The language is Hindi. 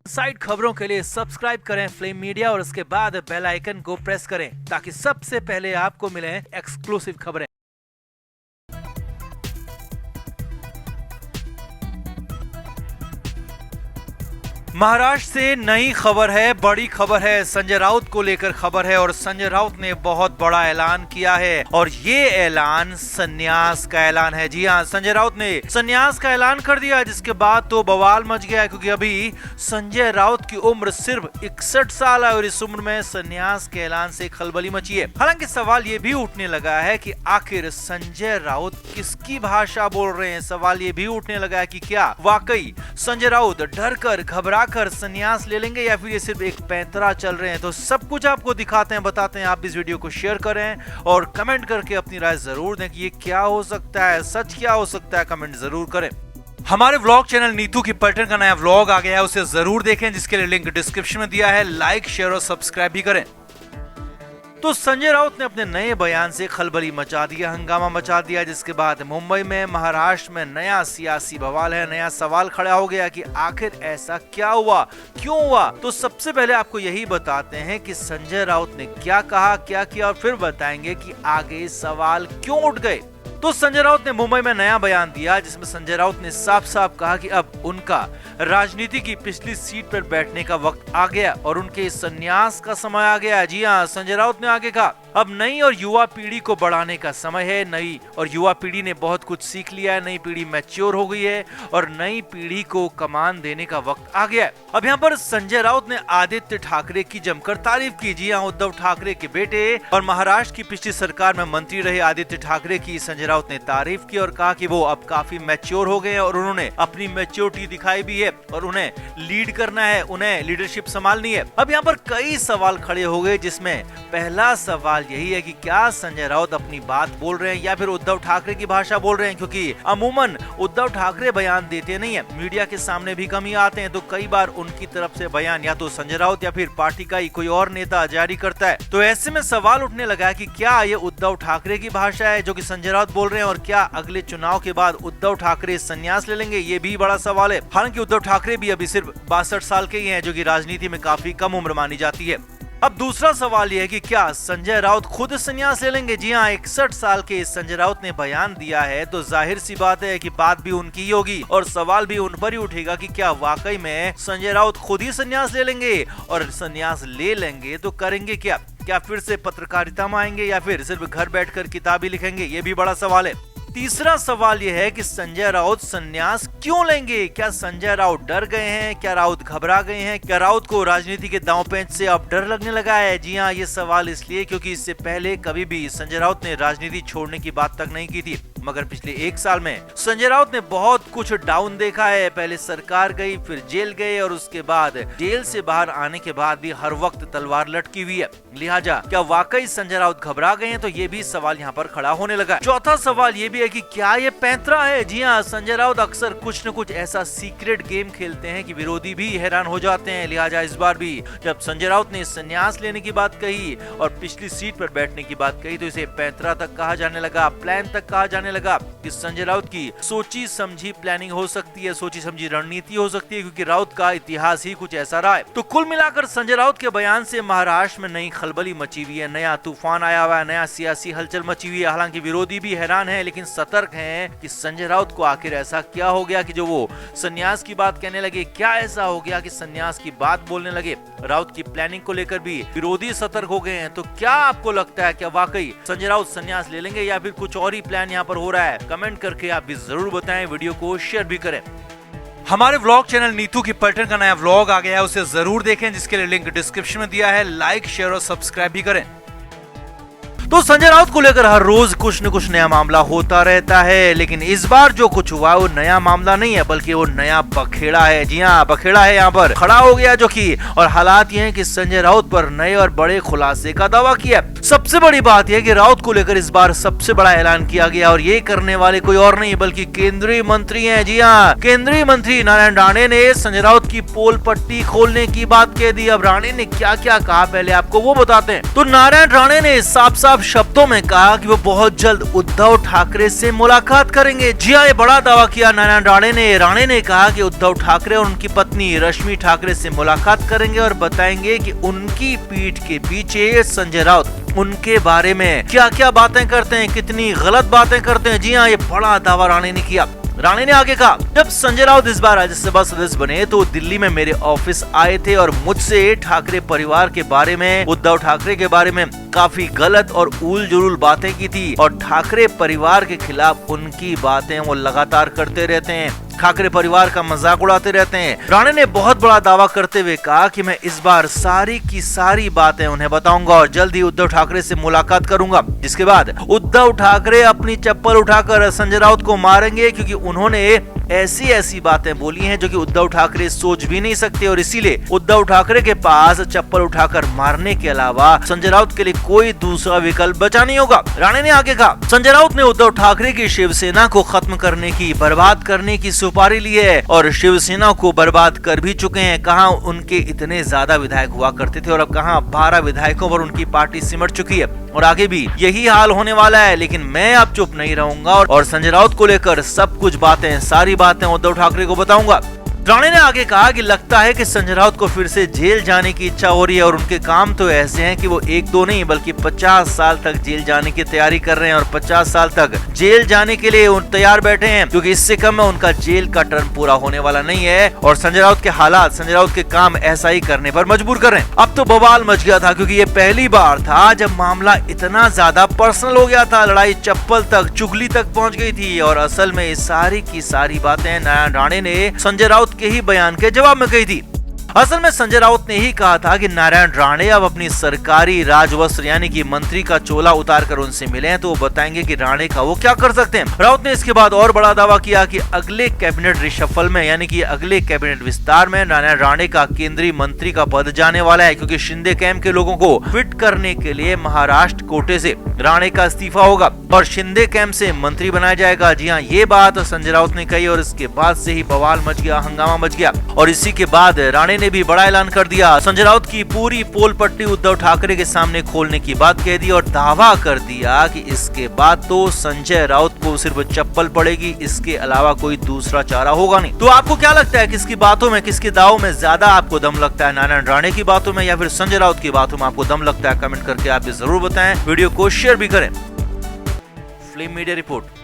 साइड खबरों के लिए सब्सक्राइब करें फ्लेम मीडिया और उसके बाद बेल आइकन को प्रेस करें ताकि सबसे पहले आपको मिले एक्सक्लूसिव खबरें। महाराष्ट्र से नई खबर है, बड़ी खबर है। संजय राउत को लेकर खबर है और संजय राउत ने बहुत बड़ा ऐलान किया है और ये ऐलान संन्यास का ऐलान है। जी हाँ, संजय राउत ने संन्यास का ऐलान कर दिया, जिसके बाद तो बवाल मच गया है क्योंकि अभी संजय राउत की उम्र सिर्फ 61 साल है और इस उम्र में संन्यास के ऐलान से खलबली मची है। हालांकि सवाल ये भी उठने लगा है कि आखिर संजय राउत किसकी भाषा बोल रहे हैं। सवाल ये भी उठने लगा है कि क्या वाकई संजय राउत डर कर घबरा कर संन्यास ले लेंगे या फिर ये सिर्फ एक पैंतरा चल रहे हैं। तो सब कुछ आपको दिखाते हैं, बताते हैं। आप इस वीडियो को शेयर करें और कमेंट करके अपनी राय जरूर दें कि ये क्या हो सकता है, सच क्या हो सकता है, कमेंट जरूर करें। हमारे व्लॉग चैनल नीतू की पर्यटन का नया व्लॉग आ गया है, उसे जरूर देखें, जिसके लिए लिंक डिस्क्रिप्शन में दिया है। लाइक, शेयर और सब्सक्राइब भी करें। तो संजय राउत ने अपने नए बयान से खलबली मचा दिया, हंगामा मचा दिया, जिसके बाद मुंबई में, महाराष्ट्र में नया सियासी बवाल है। नया सवाल खड़ा हो गया कि आखिर ऐसा क्या हुआ, क्यों हुआ। तो सबसे पहले आपको यही बताते हैं कि संजय राउत ने क्या कहा, क्या किया और फिर बताएंगे कि आगे सवाल क्यों उठ गए। तो संजय राउत ने मुंबई में नया बयान दिया, जिसमें संजय राउत ने साफ साफ कहा कि अब उनका राजनीति की पिछली सीट पर बैठने का वक्त आ गया और उनके संन्यास का समय आ गया। जी हाँ, संजय राउत ने आगे कहा अब नई और युवा पीढ़ी को बढ़ाने का समय है। नई और युवा पीढ़ी ने बहुत कुछ सीख लिया है, नई पीढ़ी मैच्योर हो गई है और नई पीढ़ी को कमान देने का वक्त आ गया है। अब यहाँ पर संजय राउत ने आदित्य ठाकरे की जमकर तारीफ की। जी हाँ, उद्धव ठाकरे के बेटे और महाराष्ट्र की पिछली सरकार में मंत्री रहे आदित्य ठाकरे की संजय राउत ने तारीफ की और कहा कि वो अब काफी मैच्योर हो गए हैं और उन्होंने अपनी मैच्योरिटी दिखाई भी है और उन्हें लीड करना है, उन्हें लीडरशिप संभालनी है। अब यहाँ पर कई सवाल खड़े हो गए, जिसमें पहला सवाल यही है कि क्या संजय राउत अपनी बात बोल रहे हैं या फिर उद्धव ठाकरे की भाषा बोल रहे हैं, क्योंकि अमूमन उद्धव ठाकरे बयान देते नहीं है, मीडिया के सामने भी कम ही आते हैं। तो कई बार उनकी तरफ से बयान या तो संजय राउत या फिर पार्टी का ही कोई और नेता जारी करता है। तो ऐसे में सवाल उठने लगा है कि क्या ये उद्धव ठाकरे की भाषा है जो कि संजय राउत बोल रहे हैं और क्या अगले चुनाव के बाद उद्धव ठाकरे संन्यास ले लेंगे, ये भी बड़ा सवाल है। हालांकि उद्धव ठाकरे भी अभी सिर्फ 62 साल के ही हैं, जो कि राजनीति में काफी कम उम्र मानी जाती है। अब दूसरा सवाल यह है कि क्या संजय राउत खुद संन्यास ले लेंगे। जी हाँ, 61 साल के संजय राउत ने बयान दिया है, तो जाहिर सी बात है कि बात भी उनकी ही होगी और सवाल भी उन पर ही उठेगा कि क्या वाकई में संजय राउत खुद ही संन्यास ले लेंगे और संन्यास ले लेंगे तो करेंगे क्या फिर से पत्रकारिता में आएंगे या फिर सिर्फ घर बैठकर किताब ही लिखेंगे, ये भी बड़ा सवाल है। तीसरा सवाल यह है कि संजय राउत संन्यास क्यों लेंगे। क्या संजय राउत डर गए हैं, क्या राउत घबरा गए हैं, क्या राउत को राजनीति के दांव पेंच से अब डर लगने लगा है। जी हाँ, ये सवाल इसलिए क्योंकि इससे पहले कभी भी संजय राउत ने राजनीति छोड़ने की बात तक नहीं की थी, मगर पिछले 1 साल में संजय राउत ने बहुत कुछ डाउन देखा है। पहले सरकार गई, फिर जेल गए और उसके बाद जेल से बाहर आने के बाद भी हर वक्त तलवार लटकी हुई है। लिहाजा क्या वाकई संजय राउत घबरा गए हैं, तो ये भी सवाल यहाँ पर खड़ा होने लगा। चौथा सवाल ये भी है कि क्या ये पैंतरा है। जी हाँ, संजय राउत अक्सर कुछ न कुछ ऐसा सीक्रेट गेम खेलते हैं कि विरोधी भी हैरान हो जाते हैं। लिहाजा इस बार भी जब संजय राउत ने संन्यास लेने की बात कही और पिछली सीट पर बैठने की बात कही, तो इसे पैंतरा तक कहा जाने लगा, प्लान तक कहा जाने लगा कि संजय राउत की सोची समझी प्लानिंग हो सकती है, सोची समझी रणनीति हो सकती है, क्योंकि राउत का इतिहास ही कुछ ऐसा रहा है। तो कुल मिलाकर संजय राउत के बयान से महाराष्ट्र में नई खलबली मची हुई है, नया तूफान आया हुआ है, नया सियासी हलचल मची हुई है। हालांकि विरोधी भी हैरान है लेकिन सतर्क हैं कि संजय राउत को आखिर ऐसा क्या हो गया कि जो वो संन्यास की बात कहने लगे, क्या ऐसा हो गया कि संन्यास की बात बोलने लगे। राउत की प्लानिंग को लेकर भी विरोधी सतर्क हो गए हैं। तो क्या आपको लगता है, क्या वाकई संजय राउत संन्यास ले लेंगे या फिर कुछ और ही प्लान यहाँ पर हो रहा है? कमेंट करके आप भी जरूर बताएं, वीडियो को शेयर भी करें। हमारे व्लॉग चैनल नीतू की पर्यटन का नया व्लॉग आ गया है, उसे जरूर देखें, जिसके लिए लिंक डिस्क्रिप्शन में दिया है। लाइक, शेयर और सब्सक्राइब भी करें। तो संजय राउत को लेकर हर रोज कुछ न कुछ नया मामला होता रहता है, लेकिन इस बार जो कुछ हुआ वो नया मामला नहीं है बल्कि वो नया बखेड़ा है। जी हाँ, बखेड़ा है यहाँ पर खड़ा हो गया, जो कि और हालात ये हैं कि संजय राउत पर नए और बड़े खुलासे का दावा किया। सबसे बड़ी बात यह कि राउत को लेकर इस बार सबसे बड़ा ऐलान किया गया और ये करने वाले कोई और नहीं बल्कि केंद्रीय मंत्री हैं। जी हाँ, केंद्रीय मंत्री नारायण राणे ने संजय राउत की पोल पट्टी खोलने की बात कह दी। अब राणे ने क्या क्या कहा पहले आपको वो बताते हैं। तो नारायण राणे ने साफ साफ साफ शब्दों में कहा कि वो बहुत जल्द उद्धव ठाकरे से मुलाकात करेंगे। जी हाँ, ये बड़ा दावा किया नारायण राणे ने। राणे ने कहा कि उद्धव ठाकरे और उनकी पत्नी रश्मि ठाकरे से मुलाकात करेंगे और बताएंगे कि उनकी पीठ के पीछे संजय राउत उनके बारे में क्या क्या बातें करते हैं, कितनी गलत बातें करते हैं। जी हाँ, ये बड़ा दावा राणे ने किया। राणे ने आगे कहा, जब संजय राउत इस बार राज्यसभा सदस्य बने तो दिल्ली में मेरे ऑफिस आए थे और मुझसे ठाकरे परिवार के बारे में, उद्धव ठाकरे के बारे में काफी गलत और उल जुलूल बातें की थी और ठाकरे परिवार के खिलाफ उनकी बातें वो लगातार करते रहते हैं, ठाकरे परिवार का मजाक उड़ाते रहते हैं। राणे ने बहुत बड़ा दावा करते हुए कहा कि मैं इस बार सारी की सारी बातें उन्हें बताऊंगा और जल्द ही उद्धव ठाकरे से मुलाकात करूंगा, जिसके बाद उद्धव ठाकरे अपनी चप्पल उठाकर संजय राउत को मारेंगे, क्योंकि उन्होंने ऐसी ऐसी बातें बोली हैं जो कि उद्धव ठाकरे सोच भी नहीं सकते और इसीलिए उद्धव ठाकरे के पास चप्पल उठाकर मारने के अलावा संजय राउत के लिए कोई दूसरा विकल्प बचा नहीं होगा। राणे ने आगे कहा, संजय राउत ने उद्धव ठाकरे की शिवसेना को खत्म करने की, बर्बाद करने की सुपारी ली है और शिवसेना को बर्बाद कर भी चुके हैं। कहां उनके इतने ज्यादा विधायक हुआ करते थे और अब कहां 12 विधायकों पर उनकी पार्टी सिमट चुकी है और आगे भी यही हाल होने वाला है। लेकिन मैं अब चुप नहीं रहूंगा और संजय राउत को लेकर सब कुछ बातें, सारी बातें उद्धव ठाकरे को बताऊंगा। राणे ने आगे कहा कि लगता है कि संजय राउत को फिर से जेल जाने की इच्छा हो रही है और उनके काम तो ऐसे हैं कि वो एक दो नहीं बल्कि 50 साल तक जेल जाने की तैयारी कर रहे हैं और 50 साल तक जेल जाने के लिए तैयार बैठे हैं, क्योंकि इससे कम में उनका जेल का टर्म पूरा होने वाला नहीं है और संजय राउत के हालात, संजय राउत के काम ऐसा ही करने पर मजबूर कर रहे हैं। अब तो बवाल मच गया था, क्योंकि ये पहली बार था जब मामला इतना ज्यादा पर्सनल हो गया था, लड़ाई चप्पल तक, चुगली तक पहुंच गई थी और असल में सारी की सारी बातें नारायण राणे ने संजय राउत के ही बयान के जवाब में कही थी। असल में संजय राउत ने ही कहा था कि नारायण राणे अब अपनी सरकारी राजवस्त्र यानी कि मंत्री का चोला उतार कर उनसे मिले तो वो बताएंगे कि राणे का वो क्या कर सकते हैं। राउत ने इसके बाद और बड़ा दावा किया कि अगले कैबिनेट रिशफल में यानी कि अगले कैबिनेट विस्तार में नारायण राणे का केंद्रीय मंत्री का पद जाने वाला है, क्योंकि शिंदे कैंप के लोगों को फिट करने के लिए महाराष्ट्र कोटे से राणे का इस्तीफा होगा और शिंदे कैंप से मंत्री बनाया जाएगा। जी हाँ, ये बात संजय राउत ने कही और इसके बाद से ही बवाल मच गया, हंगामा मच गया और इसी के बाद राणे ने भी बड़ा ऐलान कर दिया। संजय राउत की पूरी पोल पट्टी उद्धव ठाकरे के सामने खोलने की बात कह दी और दावा कर दिया कि इसके बाद तो संजय राउत को सिर्फ चप्पल पड़ेगी, इसके अलावा कोई दूसरा चारा होगा नहीं। तो आपको क्या लगता है, किसकी बातों में, किसके दावों में ज्यादा आपको दम लगता है, नारायण राणे की बातों में या फिर संजय राउत की बातों में आपको दम लगता है? कमेंट करके आप जरूर बताएं, वीडियो को शेयर भी करें। Film media report.